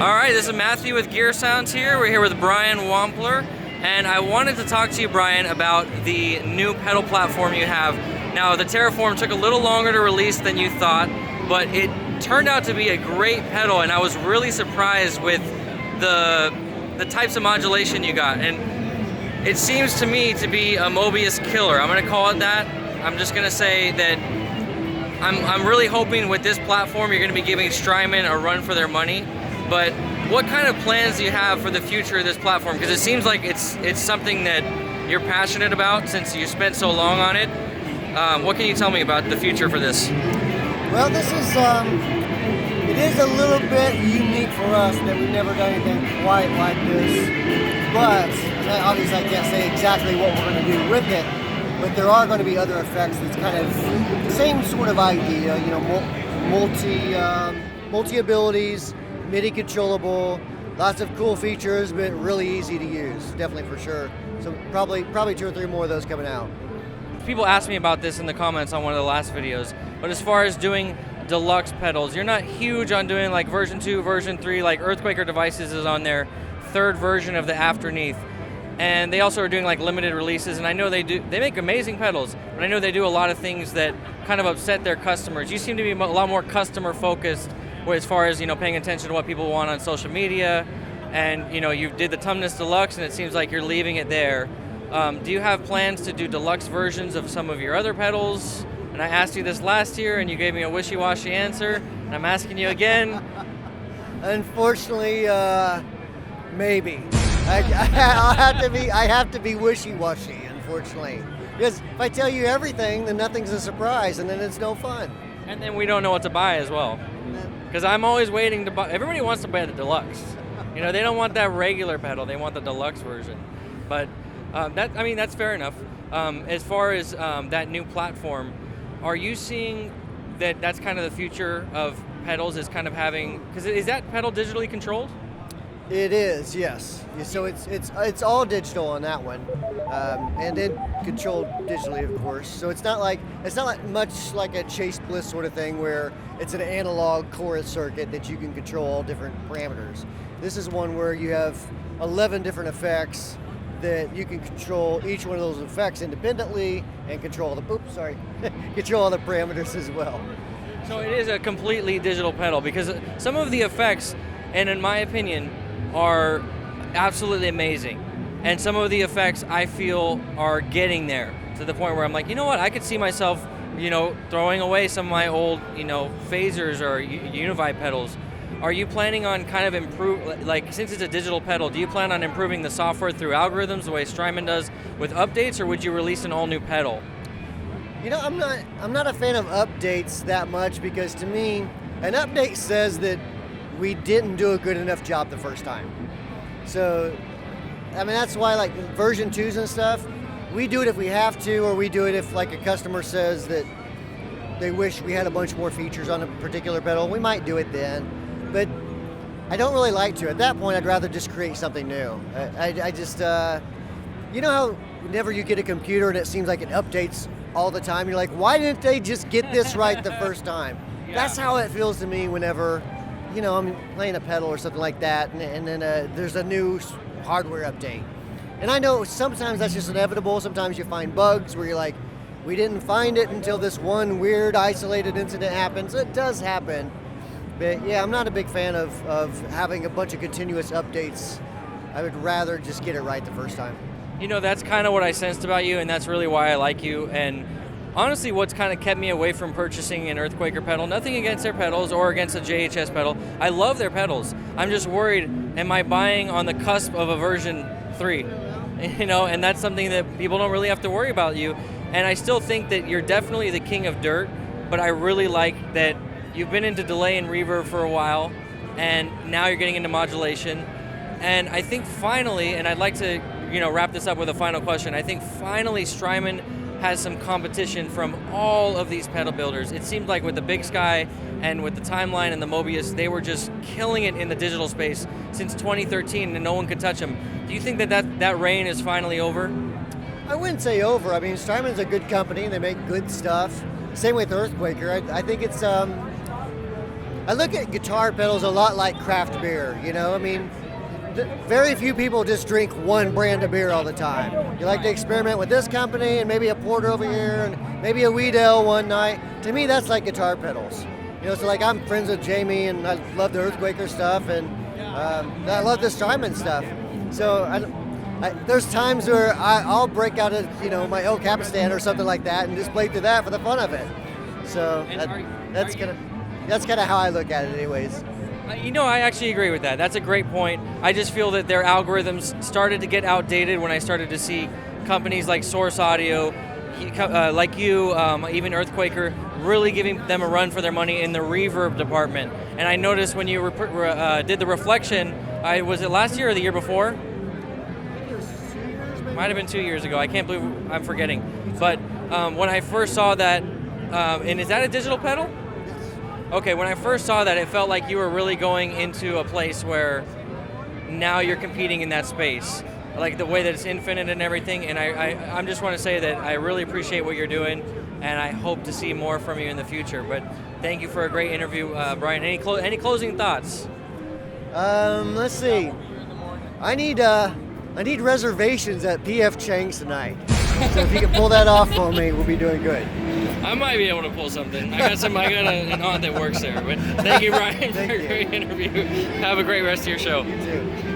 Alright, this is Matthew with Gear Sounds here. We're here with Brian Wampler, and I wanted to talk to you, Brian, about the new pedal platform you have. Now, the Terraform took a little longer to release than you thought, but it turned out to be a great pedal, and I was really surprised with the types of modulation you got. And it seems to me to be a Mobius killer. I'm going to call it that. I'm just going to say that I'm really hoping with this platform you're going to be giving Strymon a run for their money. But what kind of plans do you have for the future of this platform? Because it seems like it's something that you're passionate about since you spent so long on it. What can you tell me about the future for this? Well, this is it is a little bit unique for us that we've never done anything quite like this. But obviously, I can't say exactly what we're going to do with it. But there are going to be other effects that's kind of the same sort of idea. You know, multi abilities, MIDI controllable, lots of cool features, but really easy to use, definitely for sure. So probably 2 or 3 more of those coming out. People asked me about this in the comments on one of the last videos, but as far as doing deluxe pedals, you're not huge on doing like version 2, version 3, like Earthquaker Devices is on their 3rd version of the Afterneath. And they also are doing like limited releases, and I know they make amazing pedals, but I know they do a lot of things that kind of upset their customers. You seem to be a lot more customer focused as far as, you know, paying attention to what people want on social media, and you know, you did the Tumnus Deluxe and it seems like you're leaving it there. Do you have plans to do deluxe versions of some of your other pedals? And I asked you this last year and you gave me a wishy-washy answer, and I'm asking you again. Unfortunately, maybe. I have to be wishy-washy, unfortunately. Because if I tell you everything, then nothing's a surprise, and then it's no fun. And then we don't know what to buy as well. Because I'm always waiting to buy. Everybody wants to buy the deluxe. You know, they don't want that regular pedal. They want the deluxe version. But that's fair enough. As far as that new platform, are you seeing that that's kind of the future of pedals? Is kind of having, because is that pedal digitally controlled? It is, yes. So it's all digital on that one, and then controlled digitally, of course. So it's not like much like a Chase Bliss sort of thing where it's an analog chorus circuit that you can control all different parameters. This is one where you have 11 different effects that you can control each one of those effects independently and control all the control all the parameters as well. So it is a completely digital pedal, because some of the effects, and in my opinion, are absolutely amazing, and some of the effects I feel are getting there to the point where I'm like, you know what, I could see myself, you know, throwing away some of my old, you know, phasers or Univide pedals. Are you planning on kind of improve, like, since it's a digital pedal, do you plan on improving the software through algorithms the way Strymon does with updates, or would you release an all new pedal? You know, I'm not a fan of updates that much, because to me, an update says that we didn't do a good enough job the first time. So, I mean, that's why, like, version 2s and stuff, we do it if we have to, or we do it if, like, a customer says that they wish we had a bunch more features on a particular pedal. We might do it then, but I don't really like to. At that point, I'd rather just create something new. I just, you know how whenever you get a computer and it seems like it updates all the time, you're like, why didn't they just get this right the first time? Yeah. That's how it feels to me whenever, you know, I'm playing a pedal or something like that, and then there's a new hardware update. And I know sometimes that's just inevitable. Sometimes you find bugs where you're like, we didn't find it until this one weird isolated incident happens. It does happen. But yeah, I'm not a big fan of having a bunch of continuous updates. I would rather just get it right the first time. You know, that's kind of what I sensed about you, and that's really why I like you. And honestly, what's kind of kept me away from purchasing an Earthquaker pedal, nothing against their pedals or against a JHS pedal. I love their pedals. I'm just worried, am I buying on the cusp of a version 3? You know, and that's something that people don't really have to worry about you. And I still think that you're definitely the king of dirt, but I really like that you've been into delay and reverb for a while, and now you're getting into modulation. And I think finally, and I'd like to, you know, wrap this up with a final question, I think finally Strymon has some competition from all of these pedal builders. It seemed like with the Big Sky and with the Timeline and the Mobius, they were just killing it in the digital space since 2013, and no one could touch them. Do you think that reign is finally over? I wouldn't say over. I mean, Strymon's a good company. They make good stuff. Same with Earthquaker. I think it's I look at guitar pedals a lot like craft beer, you know? I mean, very few people just drink one brand of beer all the time. You like to experiment with this company and maybe a porter over here and maybe a wheat ale one night. To me, that's like guitar pedals. You know, so like I'm friends with Jamie and I love the Earthquaker stuff and I love the Strymons stuff. So there's times where I'll break out my El Capistan or something like that and just play through that for the fun of it. So that's kind of how I look at it anyways. I actually agree with that. That's a great point. I just feel that their algorithms started to get outdated when I started to see companies like Source Audio, like you, even Earthquaker, really giving them a run for their money in the reverb department. And I noticed when you did the reflection, was it last year or the year before? Might have been 2 years ago. I can't believe I'm forgetting. But when I first saw that, and is that a digital pedal? Okay, when I first saw that, it felt like you were really going into a place where now you're competing in that space. Like the way that it's infinite and everything, and I just want to say that I really appreciate what you're doing, and I hope to see more from you in the future. But thank you for a great interview, Brian. Any closing thoughts? Let's see. I need reservations at PF Chang's tonight. So if you can pull that off for me, we'll be doing good. I might be able to pull something. I got an aunt that works there. But thank you, Brian, for a great interview. Have a great rest of your show. You too.